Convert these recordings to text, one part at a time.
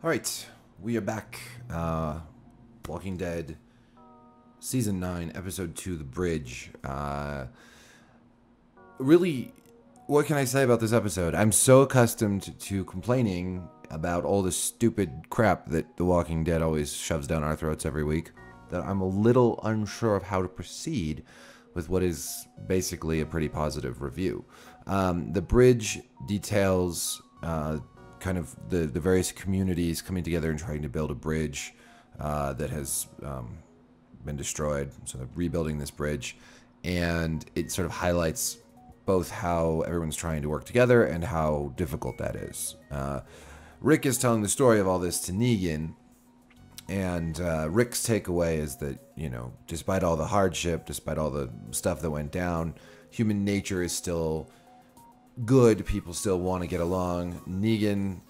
Alright, we are back. Walking Dead, Season 9, Episode 2, The Bridge. Really, what can I say about this episode? I'm so accustomed to complaining about all the stupid crap that The Walking Dead always shoves down our throats every week that I'm a little unsure of how to proceed with what is basically a pretty positive review. The Bridge details kind of the various communities coming together and trying to build a bridge that has been destroyed. So they're rebuilding this bridge, and it sort of highlights both how everyone's trying to work together and how difficult that is. Rick is telling the story of all this to Negan, and Rick's takeaway is that, you know, despite all the hardship, despite all the stuff that went down, human nature is still good. People still want to get along. Negan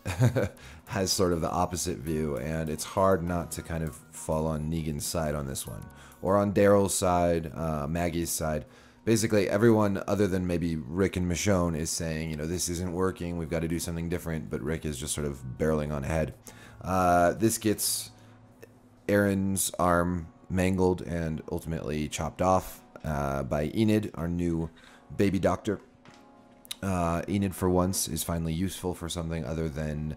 has sort of the opposite view, and it's hard not to kind of fall on Negan's side on this one, or on Daryl's side, Maggie's side. Basically, everyone other than maybe Rick and Michonne is saying, you know, this isn't working, we've got to do something different, but Rick is just sort of barreling on ahead. This gets Aaron's arm mangled and ultimately chopped off by Enid, our new baby doctor. Enid, for once, is finally useful for something other than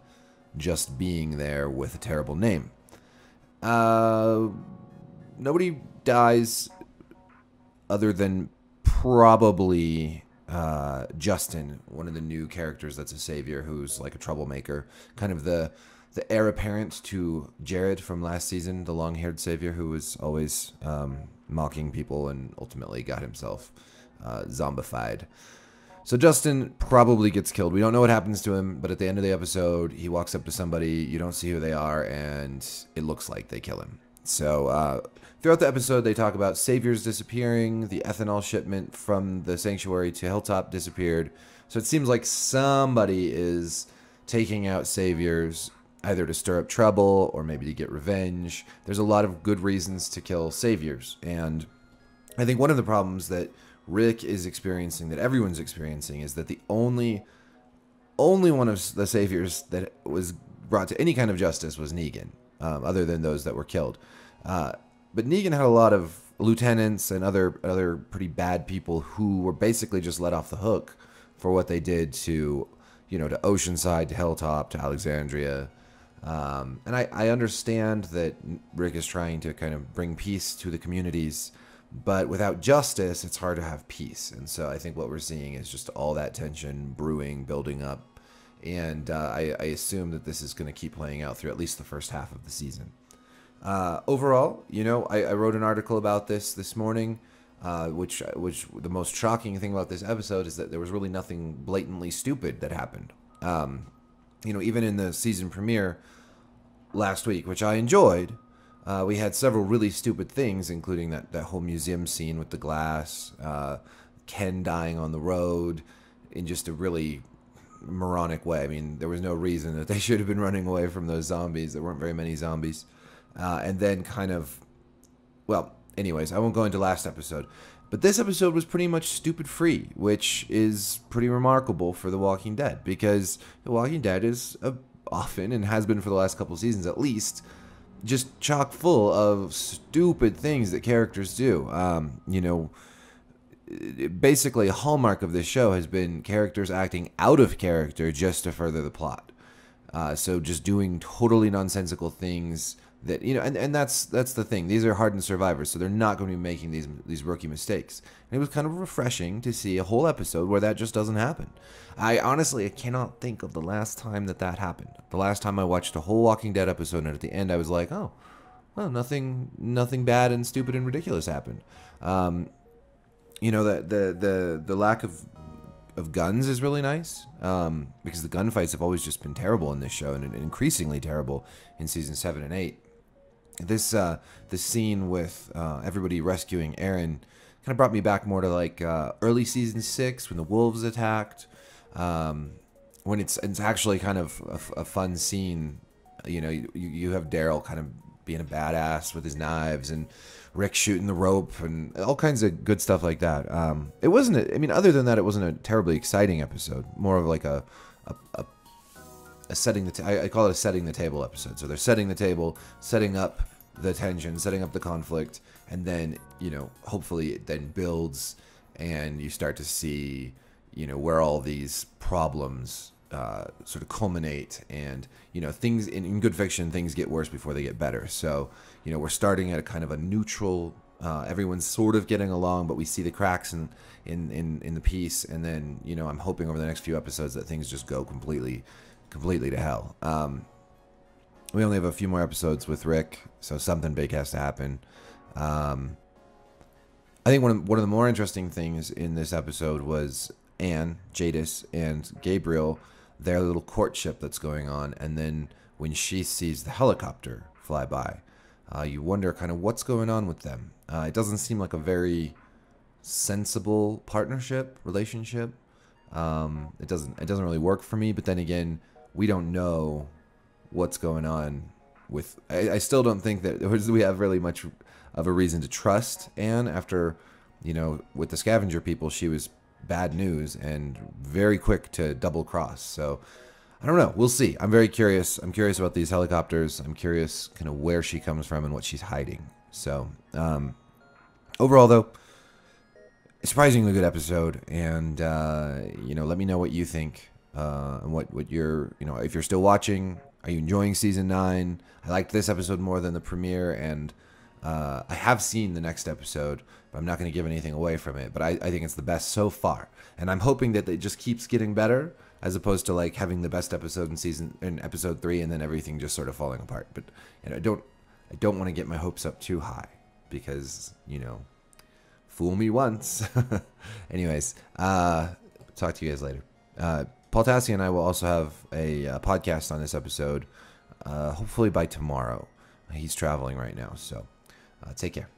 just being there with a terrible name. Nobody dies other than probably Justin, one of the new characters that's a savior who's like a troublemaker. Kind of the heir apparent to Jared from last season, the long-haired savior who was always mocking people and ultimately got himself zombified. So Justin probably gets killed. We don't know what happens to him, but at the end of the episode, he walks up to somebody, you don't see who they are, and it looks like they kill him. So throughout the episode, they talk about saviors disappearing, the ethanol shipment from the sanctuary to Hilltop disappeared. So it seems like somebody is taking out saviors, either to stir up trouble or maybe to get revenge. There's a lot of good reasons to kill saviors, and I think one of the problems that Rick is experiencing, that everyone's experiencing, is that the only one of the saviors that was brought to any kind of justice was Negan, other than those that were killed. But Negan had a lot of lieutenants and other pretty bad people who were basically just let off the hook for what they did to, you know, to Oceanside, to Hilltop, to Alexandria. And I understand that Rick is trying to kind of bring peace to the communities, but without justice, it's hard to have peace. And so I think what we're seeing is just all that tension brewing, building up. And I assume that this is going to keep playing out through at least the first half of the season. Overall, you know, I wrote an article about this morning, which the most shocking thing about this episode is that there was really nothing blatantly stupid that happened. You know, even in the season premiere last week, which I enjoyed, we had several really stupid things, including that whole museum scene with the glass, Ken dying on the road in just a really moronic way. I mean, there was no reason that they should have been running away from those zombies. There weren't very many zombies. And then kind of, well, anyways, I won't go into last episode. But this episode was pretty much stupid-free, which is pretty remarkable for The Walking Dead, because The Walking Dead is often, and has been for the last couple of seasons at least, just chock full of stupid things that characters do. You know, basically a hallmark of this show has been characters acting out of character just to further the plot. So just doing totally nonsensical things that, you know, and that's the thing. These are hardened survivors, so they're not going to be making these rookie mistakes. And it was kind of refreshing to see a whole episode where that just doesn't happen. I honestly cannot think of the last time that happened. The last time I watched a whole Walking Dead episode, and at the end I was like, oh, well, nothing bad and stupid and ridiculous happened. You know, the lack of guns is really nice, because the gunfights have always just been terrible in this show, and increasingly terrible in season 7 and 8. This scene with everybody rescuing Aaron kind of brought me back more to like early season 6 when the wolves attacked. When it's actually kind of a fun scene. You know, you have Daryl kind of being a badass with his knives, and Rick shooting the rope, and all kinds of good stuff like that. It wasn't, I mean, other than that, it wasn't a terribly exciting episode. More of like a I call it a setting the table episode. So they're setting the table, setting up the tension, setting up the conflict, and then, hopefully it then builds and you start to see, where all these problems sort of culminate. And, things in good fiction, things get worse before they get better. So, we're starting at a kind of a neutral, everyone's sort of getting along, but we see the cracks in the piece. And then, I'm hoping over the next few episodes that things just go completely to hell. We only have a few more episodes with Rick, so something big has to happen. I think one of the more interesting things in this episode was Anne, Jadis, and Gabriel, their little courtship that's going on, and then when she sees the helicopter fly by, you wonder kind of what's going on with them. It doesn't seem like a very sensible relationship. It doesn't really work for me, but then again, we don't know what's going on with. I still don't think that we have really much of a reason to trust Anne after, with the scavenger people, she was bad news and very quick to double cross. So I don't know. We'll see. I'm very curious. I'm curious about these helicopters. I'm curious kind of where she comes from and what she's hiding. So overall, though, a surprisingly good episode. And, let me know what you think. And what you're, if you're still watching, are you enjoying season 9? I liked this episode more than the premiere, and I have seen the next episode, but I'm not going to give anything away from it. But I think it's the best so far, and I'm hoping that it just keeps getting better, as opposed to like having the best episode in episode 3 and then everything just sort of falling apart. But I don't want to get my hopes up too high because fool me once. Anyways, talk to you guys later. Paul Tassi and I will also have a podcast on this episode, hopefully by tomorrow. He's traveling right now, so take care.